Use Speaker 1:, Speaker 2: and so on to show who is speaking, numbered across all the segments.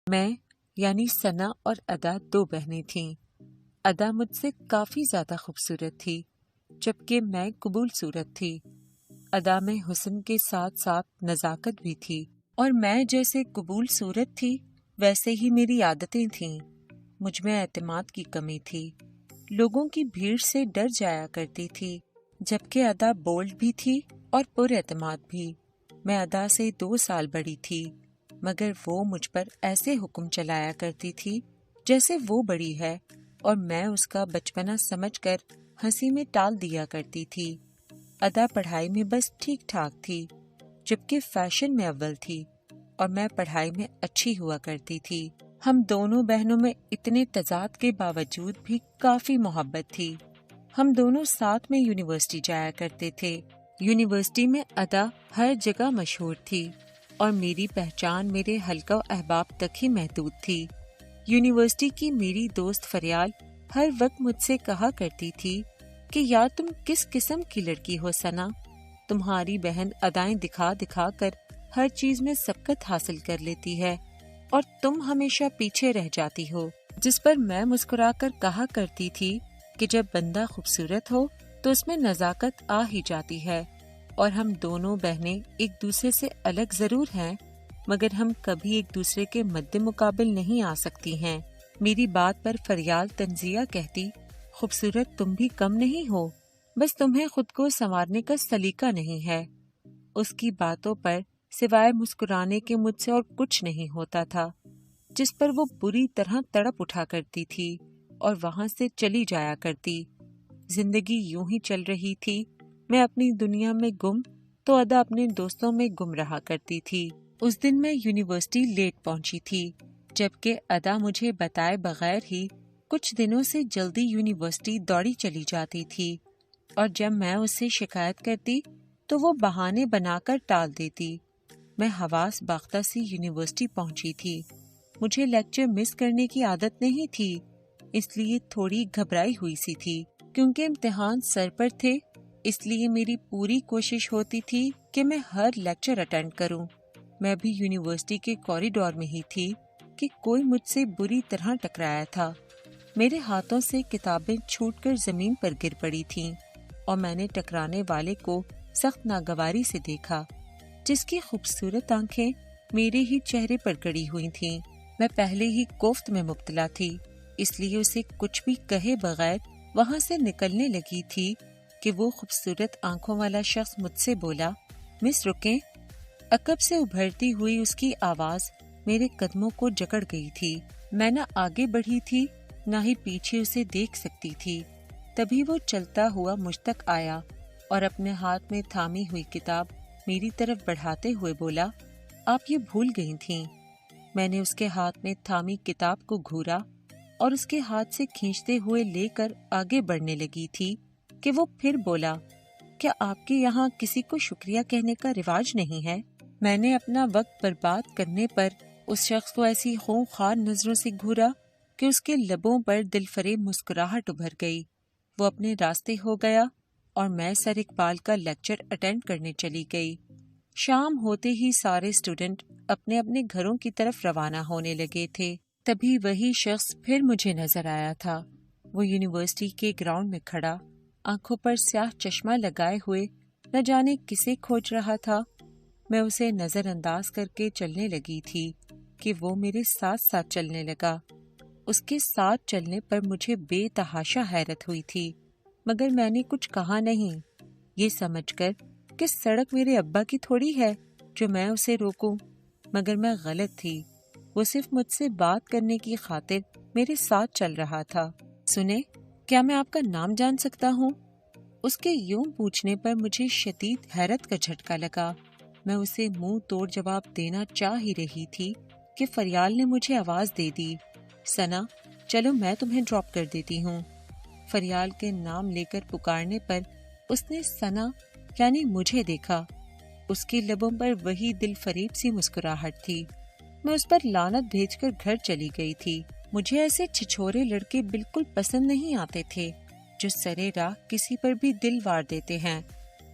Speaker 1: میں یعنی ثنا اور ادا 2 بہنیں تھیں۔ ادا مجھ سے کافی زیادہ خوبصورت تھی، جبکہ میں قبول صورت تھی۔ ادا میں حسن کے ساتھ ساتھ نزاکت بھی تھی، اور میں جیسے قبول صورت تھی ویسے ہی میری عادتیں تھیں۔ مجھ میں اعتماد کی کمی تھی، لوگوں کی بھیڑ سے ڈر جایا کرتی تھی، جبکہ ادا بولڈ بھی تھی اور پر اعتماد بھی۔ میں ادا سے 2 سال بڑی تھی، مگر وہ مجھ پر ایسے حکم چلایا کرتی تھی جیسے وہ بڑی ہے، اور میں اس کا بچپنا سمجھ کر ہنسی میں ٹال دیا کرتی تھی۔ ادا پڑھائی میں بس ٹھیک ٹھاک تھی، جبکہ فیشن میں اول تھی، اور میں پڑھائی میں اچھی ہوا کرتی تھی۔ ہم دونوں بہنوں میں اتنے تضاد کے باوجود بھی کافی محبت تھی۔ ہم دونوں ساتھ میں یونیورسٹی جایا کرتے تھے۔ یونیورسٹی میں ادا ہر جگہ مشہور تھی، اور میری پہچان میرے حلقہ و احباب تک ہی محدود تھی۔ یونیورسٹی کی میری دوست فریال ہر وقت مجھ سے کہا کرتی تھی کہ یار تم کس قسم کی لڑکی ہو ثنا، تمہاری بہن ادائیں دکھا دکھا کر ہر چیز میں سبقت حاصل کر لیتی ہے، اور تم ہمیشہ پیچھے رہ جاتی ہو۔ جس پر میں مسکرا کر کہا کرتی تھی کہ جب بندہ خوبصورت ہو تو اس میں نزاکت آ ہی جاتی ہے، اور ہم دونوں بہنیں ایک دوسرے سے الگ ضرور ہیں، مگر ہم کبھی ایک دوسرے کے مد مقابل نہیں آ سکتی ہیں۔ میری بات پر فریال تنزیہ کہتی، خوبصورت تم بھی کم نہیں ہو، بس تمہیں خود کو سنوارنے کا سلیقہ نہیں ہے۔ اس کی باتوں پر سوائے مسکرانے کے مجھ سے اور کچھ نہیں ہوتا تھا، جس پر وہ بری طرح تڑپ اٹھا کرتی تھی اور وہاں سے چلی جایا کرتی۔ زندگی یوں ہی چل رہی تھی، میں اپنی دنیا میں گم تو ادا اپنے دوستوں میں گم رہا کرتی تھی۔ اس دن میں یونیورسٹی لیٹ پہنچی تھی، جبکہ ادا مجھے بتائے بغیر ہی کچھ دنوں سے جلدی یونیورسٹی دوڑی چلی جاتی تھی، اور جب میں اس سے شکایت کرتی تو وہ بہانے بنا کر ٹال دیتی۔ میں حواس باختہ سی یونیورسٹی پہنچی تھی۔ مجھے لیکچر مس کرنے کی عادت نہیں تھی، اس لیے تھوڑی گھبرائی ہوئی سی تھی۔ کیونکہ امتحان سر پر تھے، اس لیے میری پوری کوشش ہوتی تھی کہ میں ہر لیکچر اٹینڈ کروں۔ میں بھی یونیورسٹی کے کوریڈور میں ہی تھی کہ کوئی مجھ سے بری طرح ٹکرایا تھا۔ میرے ہاتھوں سے کتابیں چھوٹ کر زمین پر گر پڑی تھیں، اور میں نے ٹکرانے والے کو سخت ناگواری سے دیکھا، جس کی خوبصورت آنکھیں میرے ہی چہرے پر گڑی ہوئی تھیں۔ میں پہلے ہی کوفت میں مبتلا تھی، اس لیے اسے کچھ بھی کہے بغیر وہاں سے نکلنے لگی تھی کہ وہ خوبصورت آنکھوں والا شخص مجھ سے بولا، مس رکیں۔ عقب سے ابھرتی ہوئی اس کی آواز میرے قدموں کو جکڑ گئی تھی۔ میں نہ آگے بڑھی تھی، نہ ہی پیچھے اسے دیکھ سکتی تھی۔ تبھی وہ چلتا ہوا مجھ تک آیا اور اپنے ہاتھ میں تھامی ہوئی کتاب میری طرف بڑھاتے ہوئے بولا، آپ یہ بھول گئی تھیں۔ میں نے اس کے ہاتھ میں تھامی کتاب کو گھورا اور اس کے ہاتھ سے کھینچتے ہوئے لے کر آگے بڑھنے لگی تھی کہ وہ پھر بولا، کیا آپ کے یہاں کسی کو شکریہ کہنے کا رواج نہیں ہے؟ میں نے اپنا وقت برباد کرنے پر اس شخص کو ایسی خونخوار نظروں سے گھورا کہ اس کے لبوں پر دل فریب مسکراہٹ ابھر گئی۔ وہ اپنے راستے ہو گیا اور میں سر اقبال کا لیکچر اٹینڈ کرنے چلی گئی۔ شام ہوتے ہی سارے اسٹوڈنٹ اپنے اپنے گھروں کی طرف روانہ ہونے لگے تھے۔ تبھی وہی شخص پھر مجھے نظر آیا تھا۔ وہ یونیورسٹی کے گراؤنڈ میں کھڑا، آنکھوں پر سیاہ چشمہ لگائے ہوئے نہ جانے کسے کھوج رہا تھا۔ میں اسے نظر انداز کر کے چلنے لگی تھی کہ وہ میرے ساتھ ساتھ چلنے لگا۔ اس کے ساتھ چلنے پر مجھے بے تحاشا حیرت ہوئی تھی، مگر میں نے کچھ کہا نہیں، یہ سمجھ کر کہ سڑک میرے ابا کی تھوڑی ہے جو میں اسے روکوں۔ مگر میں غلط تھی، وہ صرف مجھ سے بات کرنے کی خاطر میرے ساتھ چل رہا تھا۔ سنیں، کیا میں آپ کا نام جان سکتا ہوں؟ اس کے یوں پوچھنے پر مجھے شدید حیرت کا جھٹکا لگا۔ میں اسے منہ توڑ جواب دینا چاہ ہی رہی تھی کہ فریال نے مجھے آواز دے دی، ثنا چلو میں تمہیں ڈراپ کر دیتی ہوں۔ فریال کے نام لے کر پکارنے پر اس نے ثنا یعنی مجھے دیکھا۔ اس کے لبوں پر وہی دل فریب سی مسکراہٹ تھی۔ میں اس پر لعنت بھیج کر گھر چلی گئی تھی۔ مجھے ایسے چھچھورے لڑکے بالکل پسند نہیں آتے تھے جو سرے راہ کسی پر بھی دل وار دیتے ہیں۔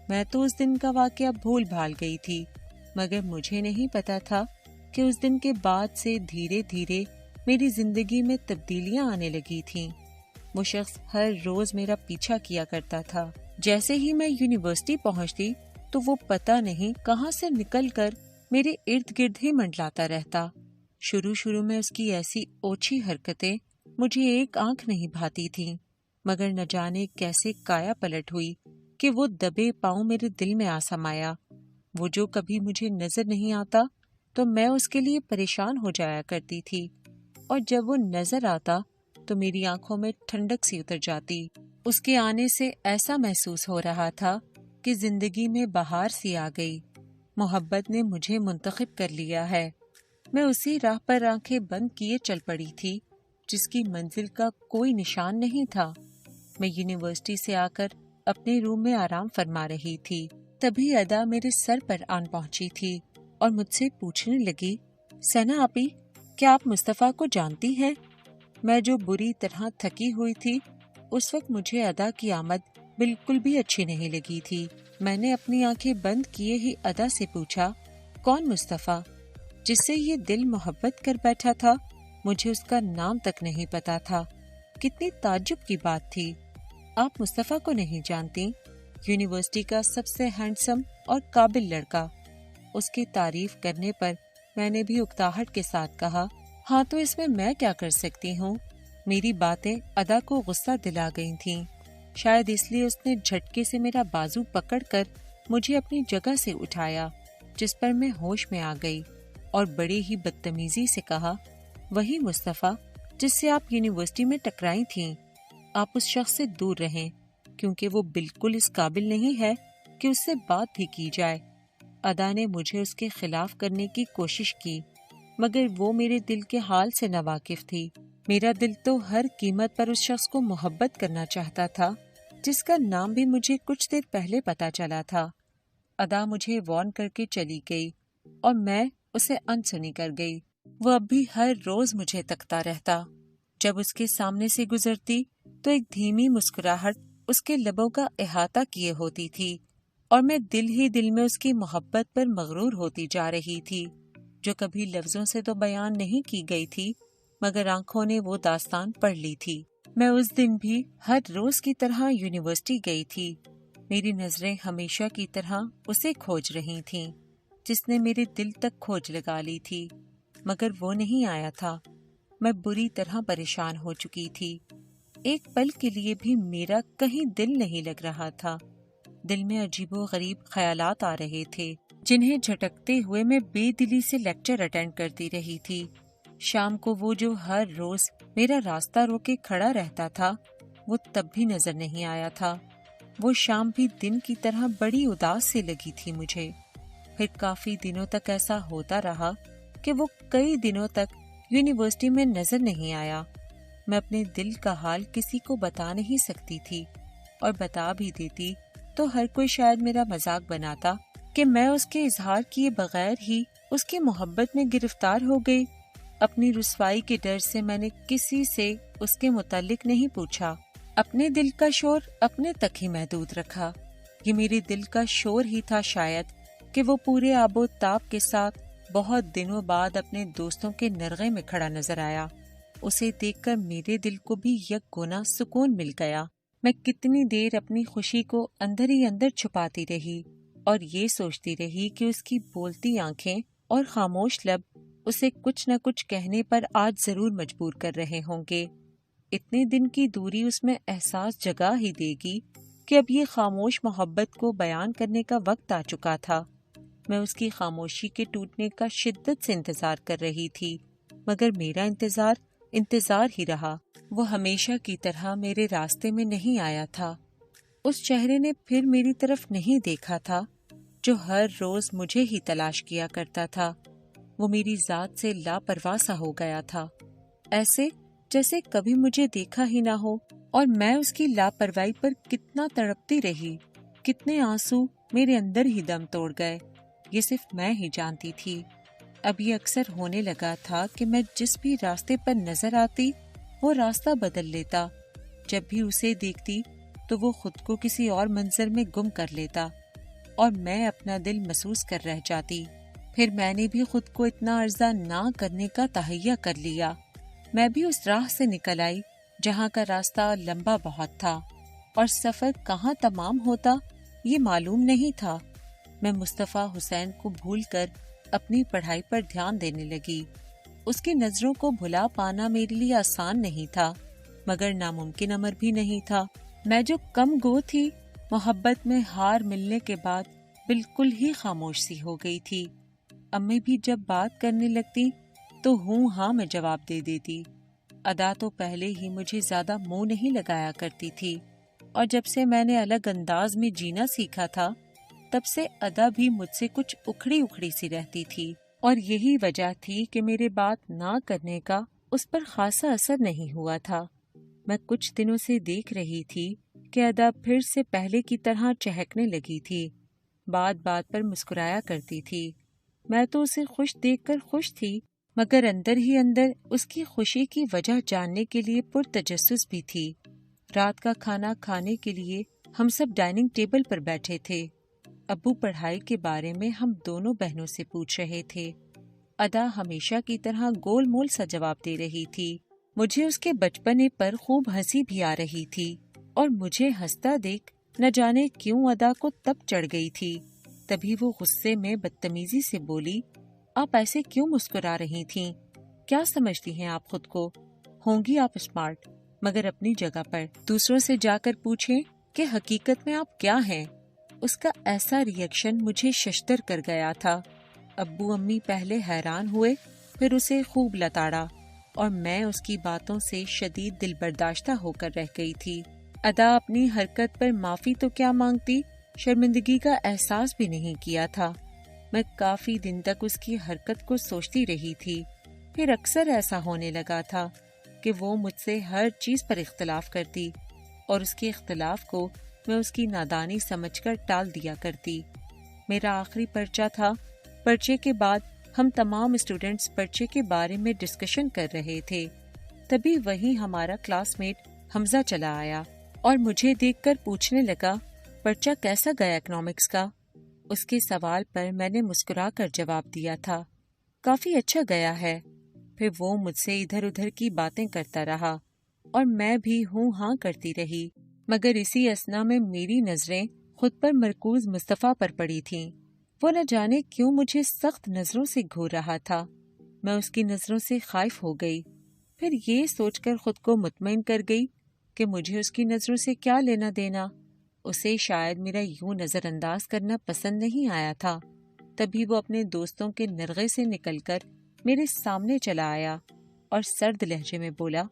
Speaker 1: میں تو اس دن کا واقعہ بھول بھال گئی تھی، مگر مجھے نہیں پتا تھا کہ اس دن کے بعد سے دھیرے دھیرے میری زندگی میں تبدیلیاں آنے لگی تھیں۔ وہ شخص ہر روز میرا پیچھا کیا کرتا تھا۔ جیسے ہی میں یونیورسٹی پہنچتی تو وہ پتہ نہیں کہاں سے نکل کر میرے ارد گرد ہی منڈلاتا رہتا۔ شروع میں اس کی ایسی اوچھی حرکتیں مجھے ایک آنکھ نہیں بھاتی تھیں، مگر نہ جانے کیسے کایا پلٹ ہوئی کہ وہ دبے پاؤں میرے دل میں آ سمایا۔ وہ جو کبھی مجھے نظر نہیں آتا تو میں اس کے لیے پریشان ہو جایا کرتی تھی، اور جب وہ نظر آتا تو میری آنکھوں میں ٹھنڈک سی اتر جاتی۔ اس کے آنے سے ایسا محسوس ہو رہا تھا کہ زندگی میں بہار سی آ گئی، محبت نے مجھے منتخب کر لیا ہے۔ میں اسی راہ پر آنکھیں بند کیے چل پڑی تھی جس کی منزل کا کوئی نشان نہیں تھا۔ میں یونیورسٹی سے آ کر اپنے روم میں آرام فرما رہی تھی، تبھی ادا میرے سر پر آن پہنچی تھی اور مجھ سے پوچھنے لگی، ثنا آپی، کیا آپ مصطفیٰ کو جانتی ہیں؟ میں جو بری طرح تھکی ہوئی تھی، اس وقت مجھے ادا کی آمد بالکل بھی اچھی نہیں لگی تھی۔ میں نے اپنی آنکھیں بند کیے ہی ادا سے پوچھا، کون مصطفیٰ؟ جس سے یہ دل محبت کر بیٹھا تھا، مجھے اس کا نام تک نہیں پتا تھا۔ کتنی تعجب کی بات تھی، آپ مصطفیٰ کو نہیں جانتی؟ یونیورسٹی کا سب سے ہینڈسم اور قابل لڑکا۔ اس کی تعریف کرنے پر میں نے بھی اکتاہٹ کے ساتھ کہا، ہاں تو اس میں کیا کر سکتی ہوں؟ میری باتیں ادا کو غصہ دلا گئی تھیں، شاید اس لیے اس نے جھٹکے سے میرا بازو پکڑ کر مجھے اپنی جگہ سے اٹھایا، جس پر میں ہوش میں آ گئی، اور بڑے ہی بدتمیزی سے کہا، وہی مصطفیٰ جس سے آپ یونیورسٹی میں ٹکرائی تھیں۔ آپ اس شخص سے دور رہیں، کیونکہ وہ بالکل اس قابل نہیں ہے کہ اس سے بات بھی کی جائے۔ ادا نے مجھے اس کے خلاف کرنے کی کوشش کی، مگر وہ میرے دل کے حال سے ناواقف تھی۔ میرا دل تو ہر قیمت پر اس شخص کو محبت کرنا چاہتا تھا جس کا نام بھی مجھے کچھ دیر پہلے پتا چلا تھا۔ ادا مجھے وارن کر کے چلی گئی اور میں اسے انسنی کر گئی۔ وہ اب بھی ہر روز مجھے تکتا رہتا۔ جب اس کے سامنے سے گزرتی تو ایک دھیمی مسکراہٹ اس کے لبوں کا احاطہ کیے ہوتی تھی، اور میں دل ہی دل میں اس کی محبت پر مغرور ہوتی جا رہی تھی، جو کبھی لفظوں سے تو بیان نہیں کی گئی تھی، مگر آنکھوں نے وہ داستان پڑھ لی تھی۔ میں اس دن بھی ہر روز کی طرح یونیورسٹی گئی تھی۔ میری نظریں ہمیشہ کی طرح اسے کھوج رہی تھیں، جس نے میرے دل تک کھوج لگا لی تھی، مگر وہ نہیں آیا تھا۔ میں بری طرح پریشان ہو چکی تھی۔ ایک پل کے لیے بھی میرا کہیں دل نہیں لگ رہا تھا۔ دل میں عجیب و غریب خیالات آ رہے تھے، جنہیں جھٹکتے ہوئے میں بے دلی سے لیکچر اٹینڈ کرتی رہی تھی۔ شام کو وہ جو ہر روز میرا راستہ روکے کھڑا رہتا تھا، وہ تب بھی نظر نہیں آیا تھا۔ وہ شام بھی دن کی طرح بڑی اداس سی لگی تھی مجھے۔ پھر کافی دنوں تک ایسا ہوتا رہا کہ وہ کئی دنوں تک یونیورسٹی میں نظر نہیں آیا۔ میں اپنے دل کا حال کسی کو بتا نہیں سکتی تھی، اور بتا بھی دیتی تو ہر کوئی شاید میرا مذاق بناتا کہ میں اس کے اظہار کیے بغیر ہی اس کی محبت میں گرفتار ہو گئی۔ اپنی رسوائی کے ڈر سے میں نے کسی سے اس کے متعلق نہیں پوچھا، اپنے دل کا شور اپنے تک ہی محدود رکھا۔ یہ میرے دل کا شور ہی تھا شاید کہ وہ پورے آب و تاب کے ساتھ بہت دنوں بعد اپنے دوستوں کے نرغے میں کھڑا نظر آیا۔ اسے دیکھ کر میرے دل کو بھی یک گنا سکون مل گیا۔ میں کتنی دیر اپنی خوشی کو اندر ہی اندر چھپاتی رہی، اور یہ سوچتی رہی کہ اس کی بولتی آنکھیں اور خاموش لب اسے کچھ نہ کچھ کہنے پر آج ضرور مجبور کر رہے ہوں گے۔ اتنے دن کی دوری اس میں احساس جگا ہی دے گی کہ اب یہ خاموش محبت کو بیان کرنے کا وقت آ چکا تھا۔ میں اس کی خاموشی کے ٹوٹنے کا شدت سے انتظار کر رہی تھی، مگر میرا انتظار ہی رہا۔ وہ ہمیشہ کی طرح میرے راستے میں نہیں آیا تھا۔ اس چہرے نے پھر میری طرف نہیں دیکھا تھا جو ہر روز مجھے ہی تلاش کیا کرتا تھا۔ وہ میری ذات سے لاپرواہ سا ہو گیا تھا، ایسے جیسے کبھی مجھے دیکھا ہی نہ ہو، اور میں اس کی لاپرواہی پر کتنا تڑپتی رہی، کتنے آنسو میرے اندر ہی دم توڑ گئے، یہ صرف میں ہی جانتی تھی۔ اب یہ اکثر ہونے لگا تھا کہ میں جس بھی راستے پر نظر آتی وہ راستہ بدل لیتا۔ جب بھی اسے دیکھتی تو وہ خود کو کسی اور منظر میں گم کر لیتا، اور میں اپنا دل محسوس کر رہ جاتی۔ پھر میں نے بھی خود کو اتنا عرضہ نہ کرنے کا تہیہ کر لیا۔ میں بھی اس راہ سے نکل آئی جہاں کا راستہ لمبا بہت تھا اور سفر کہاں تمام ہوتا یہ معلوم نہیں تھا۔ میں مصطفیٰ حسین کو بھول کر اپنی پڑھائی پر دھیان دینے لگی۔ اس کی نظروں کو بھلا پانا میرے لیے آسان نہیں تھا، مگر ناممکن امر بھی نہیں تھا۔ میں جو کم گو تھی، محبت میں ہار ملنے کے بعد بالکل ہی خاموش سی ہو گئی تھی۔ امی بھی جب بات کرنے لگتی تو ہوں ہاں میں جواب دے دیتی۔ ادا تو پہلے ہی مجھے زیادہ منہ نہیں لگایا کرتی تھی، اور جب سے میں نے الگ انداز میں جینا سیکھا تھا تب سے ادا بھی مجھ سے کچھ اکھڑی اکھڑی سی رہتی تھی، اور یہی وجہ تھی کہ میرے بات نہ کرنے کا اس پر خاصا اثر نہیں ہوا تھا۔ میں کچھ دنوں سے دیکھ رہی تھی کہ ادا پھر سے پہلے کی طرح چہکنے لگی تھی، بات بات پر مسکرایا کرتی تھی۔ میں تو اسے خوش دیکھ کر خوش تھی، مگر اندر ہی اندر اس کی خوشی کی وجہ جاننے کے لیے پرتجسس بھی تھی۔ رات کا کھانا کھانے کے لیے ہم سب ڈائننگ ٹیبل پر بیٹھے تھے۔ ابو پڑھائی کے بارے میں ہم دونوں بہنوں سے پوچھ رہے تھے۔ ادا ہمیشہ کی طرح گول مول سا جواب دے رہی تھی۔ مجھے اس کے بچپنے پر خوب ہنسی بھی آ رہی تھی، اور مجھے ہنستا دیکھ نہ جانے کیوں ادا کو تب چڑھ گئی تھی۔ تبھی وہ غصے میں بدتمیزی سے بولی، آپ ایسے کیوں مسکرا رہی تھیں؟ کیا سمجھتی ہیں آپ خود کو؟ ہوں گی آپ اسمارٹ، مگر اپنی جگہ پر۔ دوسروں سے جا کر پوچھیں کہ حقیقت میں آپ کیا ہیں۔ اس کا ایسا ریئیکشن مجھے ششدر کر گیا تھا۔ ابو امی پہلے حیران ہوئے، پھر اسے خوب لتاڑا، اور میں اس کی باتوں سے شدید دل برداشتہ ہو کر رہ گئی تھی۔ ادا اپنی حرکت پر معافی تو کیا مانگتی، شرمندگی کا احساس بھی نہیں کیا تھا۔ میں کافی دن تک اس کی حرکت کو سوچتی رہی تھی، پھر اکثر ایسا ہونے لگا تھا کہ وہ مجھ سے ہر چیز پر اختلاف کرتی، اور اس کے اختلاف کو میں اس کی نادانی سمجھ کر ٹال دیا کرتی۔ میرا آخری پرچہ تھا۔ پرچے کے بعد ہم تمام اسٹوڈنٹس پرچے کے بارے میں ڈسکشن کر رہے تھے۔ تبھی وہیں ہمارا کلاس میٹ حمزہ چلا آیا اور مجھے دیکھ کر پوچھنے لگا، پرچہ کیسا گیا اکنامکس کا؟ اس کے سوال پر میں نے مسکرا کر جواب دیا تھا، کافی اچھا گیا ہے۔ پھر وہ مجھ سے ادھر ادھر کی باتیں کرتا رہا، اور میں بھی ہوں ہاں کرتی رہی، مگر اسی اثنا میں میری نظریں خود پر مرکوز مصطفیٰ پر پڑی تھیں۔ وہ نہ جانے کیوں مجھے سخت نظروں سے گھور رہا تھا۔ میں اس کی نظروں سے خائف ہو گئی، پھر یہ سوچ کر خود کو مطمئن کر گئی کہ مجھے اس کی نظروں سے کیا لینا دینا۔ اسے شاید میرا یوں نظر انداز کرنا پسند نہیں آیا تھا۔ تبھی وہ اپنے دوستوں کے نرغے سے نکل کر میرے سامنے چلا آیا اور سرد لہجے میں بولا،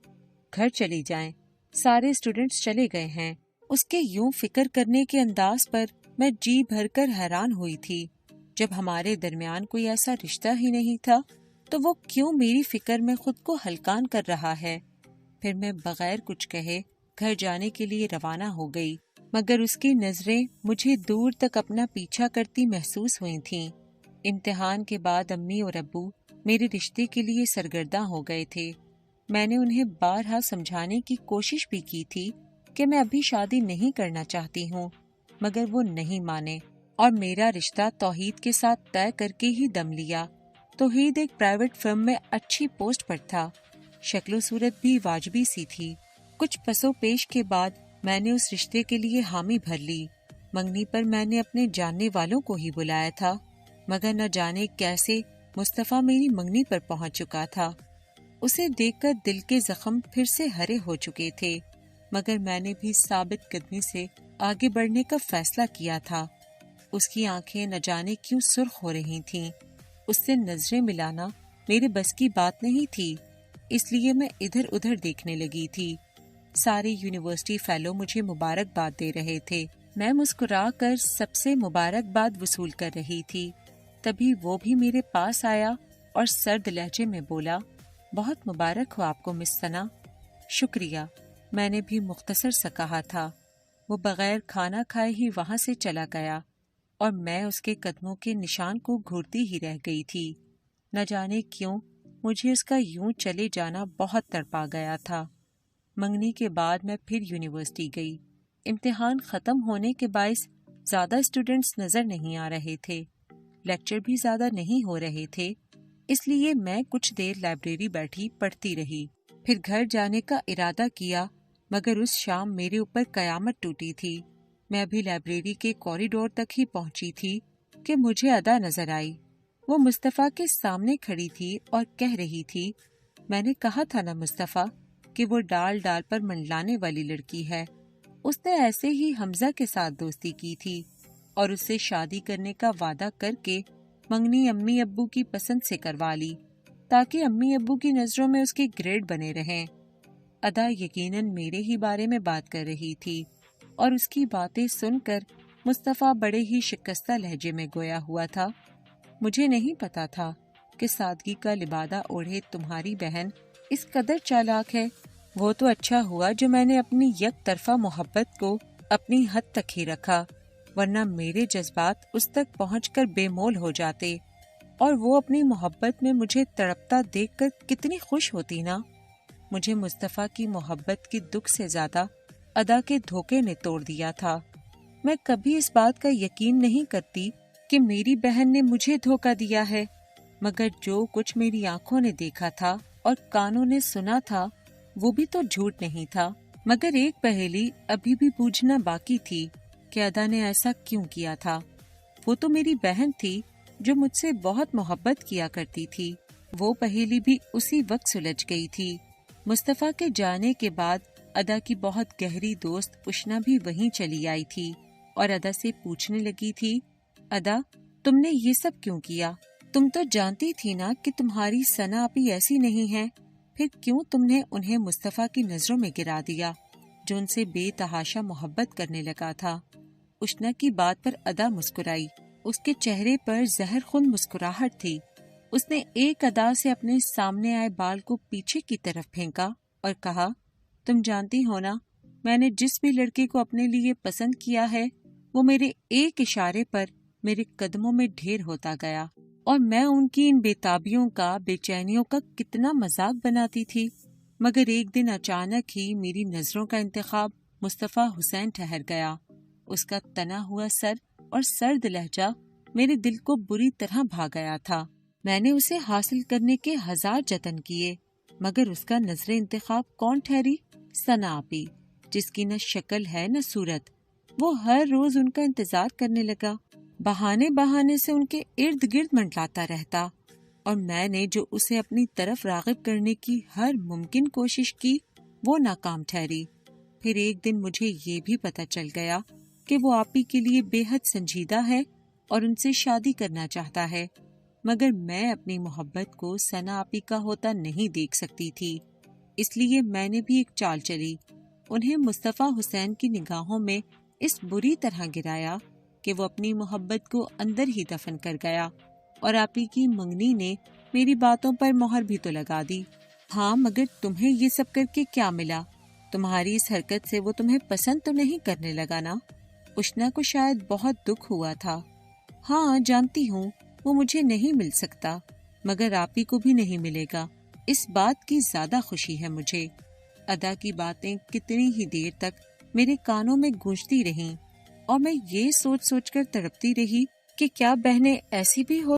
Speaker 1: گھر چلی جائیں، سارے اسٹوڈنٹس چلے گئے ہیں۔ اس کے یوں فکر کرنے کے انداز پر میں جی بھر کر حیران ہوئی تھی۔ جب ہمارے درمیان کوئی ایسا رشتہ ہی نہیں تھا تو وہ کیوں میری فکر میں خود کو ہلکان کر رہا ہے؟ پھر میں بغیر کچھ کہے گھر جانے کے لیے روانہ ہو گئی، مگر اس کی نظریں مجھے دور تک اپنا پیچھا کرتی محسوس ہوئی تھیں۔ امتحان کے بعد امی اور ابو میرے رشتے کے لیے سرگرداں ہو گئے تھے۔ میں نے انہیں بارہا سمجھانے کی کوشش بھی کی تھی کہ میں ابھی شادی نہیں کرنا چاہتی ہوں، مگر وہ نہیں مانے، اور میرا رشتہ توحید کے ساتھ طے کر کے ہی دم لیا۔ توحید ایک پرائیویٹ فرم میں اچھی پوسٹ پر تھا، شکل و صورت بھی واجبی سی تھی۔ کچھ پس و پیش کے بعد میں نے اس رشتے کے لیے حامی بھر لی۔ منگنی پر میں نے اپنے جاننے والوں کو ہی بلایا تھا، مگر نہ جانے کیسے مصطفیٰ میری منگنی پر پہنچ چکا تھا۔ اسے دیکھ کر دل کے زخم پھر سے ہرے ہو چکے تھے، مگر میں نے بھی ثابت قدمی سے آگے بڑھنے کا فیصلہ کیا تھا۔ اس کی آنکھیں نہ جانے کیوں سرخ ہو رہی تھیں۔ اس سے نظریں ملانا میرے بس کی بات نہیں تھی، اس لیے میں ادھر ادھر دیکھنے لگی تھی۔ سارے یونیورسٹی فیلو مجھے مبارکباد دے رہے تھے۔ میں مسکرا کر سب سے مبارکباد وصول کر رہی تھی۔ تبھی وہ بھی میرے پاس آیا اور سرد لہجے میں بولا، بہت مبارک ہو آپ کو مس ثنا۔ شکریہ، میں نے بھی مختصر سا کہا تھا۔ وہ بغیر کھانا کھائے ہی وہاں سے چلا گیا، اور میں اس کے قدموں کے نشان کو گھورتی ہی رہ گئی تھی۔ نہ جانے کیوں مجھے اس کا یوں چلے جانا بہت تڑپا گیا تھا۔ منگنی کے بعد میں پھر یونیورسٹی گئی۔ امتحان ختم ہونے کے باعث زیادہ اسٹوڈنٹس نظر نہیں آ رہے تھے۔ لیکچر بھی زیادہ نہیں ہو رہے تھے، اس لیے میں کچھ دیر لائبریری بیٹھی پڑھتی رہی، پھر گھر جانے کا ارادہ کیا، مگر اس شام میرے اوپر قیامت ٹوٹی تھی۔ میں ابھی لائبریری کے کوریڈور تک ہی پہنچی تھی کہ مجھے ادا نظر آئی۔ وہ مصطفیٰ کے سامنے کھڑی تھی اور کہہ رہی تھی، میں نے کہا تھا نا مصطفیٰ کہ وہ ڈال ڈال پر منڈلانے والی لڑکی ہے۔ اس نے ایسے ہی حمزہ کے ساتھ دوستی کی تھی اور اس سے شادی کرنے کا وعدہ کر کے منگنی امی ابو کی پسند سے کروا لی تاکہ امی ابو کی نظروں میں اس کے گریڈ بنے رہیں۔ ادا یقیناً میرے ہی بارے میں بات کر رہی تھی اور اس کی باتیں سن کر مصطفیٰ بڑے ہی شکستہ لہجے میں گویا ہوا تھا، مجھے نہیں پتا تھا کہ سادگی کا لبادہ اوڑھے تمہاری بہن اس قدر چالاک ہے۔ وہ تو اچھا ہوا جو میں نے اپنی یک طرفہ محبت کو اپنی حد تک ہی رکھا، ورنہ میرے جذبات اس تک پہنچ کر بے مول ہو جاتے اور وہ اپنی محبت میں مجھے تڑپتا دیکھ کر کتنی خوش ہوتی نا۔ مجھے مصطفیٰ کی محبت کی دکھ سے زیادہ ادا کے دھوکے نے توڑ دیا تھا۔ میں کبھی اس بات کا یقین نہیں کرتی کہ میری بہن نے مجھے دھوکہ دیا ہے، مگر جو کچھ میری آنکھوں نے دیکھا تھا اور کانوں نے سنا تھا وہ بھی تو جھوٹ نہیں تھا۔ مگر ایک پہیلی ابھی بھی بوجھنا باقی تھی کہ ادا نے ایسا کیوں کیا تھا۔ وہ تو میری بہن تھی جو مجھ سے بہت محبت کیا کرتی تھی۔ وہ پہیلی بھی اسی وقت سلجھ گئی تھی۔ مصطفیٰ کے جانے کے بعد ادا کی بہت گہری دوست اشنا بھی وہیں چلی آئی تھی اور ادا سے پوچھنے لگی تھی، ادا تم نے یہ سب کیوں کیا؟ تم تو جانتی تھی نا کہ تمہاری ثنا آپی ایسی نہیں ہے، پھر کیوں تم نے انہیں مصطفیٰ کی نظروں میں گرا دیا جو ان سے بے تحاشا محبت کرنے لگا تھا؟ اشنا کی بات پر ادا مسکرائی، اس کے چہرے پر زہر خون مسکراہٹ تھی۔ اس نے ایک ادا سے اپنے سامنے آئے بال کو پیچھے کی طرف پھینکا اور کہا، تم جانتی ہو نا میں نے جس بھی لڑکے کو اپنے لیے پسند کیا ہے وہ میرے ایک اشارے پر میرے قدموں میں ڈھیر ہوتا گیا، اور میں ان کی ان بے تابیوں کا، بے چینیوں کا کتنا مذاق بناتی تھی، مگر ایک دن اچانک ہی میری نظروں کا انتخاب مصطفیٰ حسین ٹھہر گیا۔ اس کا تنا ہوا سر اور سرد لہجہ میرے دل کو بری طرح بھا گیا تھا۔ میں نے اسے حاصل کرنے کے 1000 جتن کیے، مگر اس کا نظر انتخاب کون ٹھہری؟ ثنا آپی، جس کی نہ شکل ہے نہ صورت۔ وہ ہر روز ان کا انتظار کرنے لگا، بہانے بہانے سے ان کے ارد گرد منڈلاتا رہتا، اور میں نے جو اسے اپنی طرف راغب کرنے کی ہر ممکن کوشش کی وہ ناکام ٹھہری۔ پھر ایک دن مجھے یہ بھی پتہ چل گیا کہ وہ آپی کے لیے بے حد سنجیدہ ہے اور ان سے شادی کرنا چاہتا ہے، مگر میں اپنی محبت کو ثنا آپی کا ہوتا نہیں دیکھ سکتی تھی، اس لیے میں نے بھی ایک چال چلی، انہیں مصطفیٰ حسین کی نگاہوں میں اس بری طرح گرایا کہ وہ اپنی محبت کو اندر ہی دفن کر گیا، اور آپی کی منگنی نے میری باتوں پر مہر بھی تو لگا دی۔ ہاں، مگر تمہیں یہ سب کر کے کیا ملا؟ تمہاری اس حرکت سے وہ تمہیں پسند تو نہیں کرنے لگا نا؟ اشنا کو شاید بہت دکھ ہوا تھا۔ ہاں جانتی ہوں وہ مجھے نہیں مل سکتا، مگر آپی کو بھی نہیں ملے گا، اس بات کی زیادہ خوشی ہے مجھے۔ ادا کی باتیں کتنی ہی دیر تک میرے کانوں میں گونجتی رہیں، اور میں یہ سوچ سوچ کر تڑپتی رہی کہ کیا بہنیں ایسی بھی ہو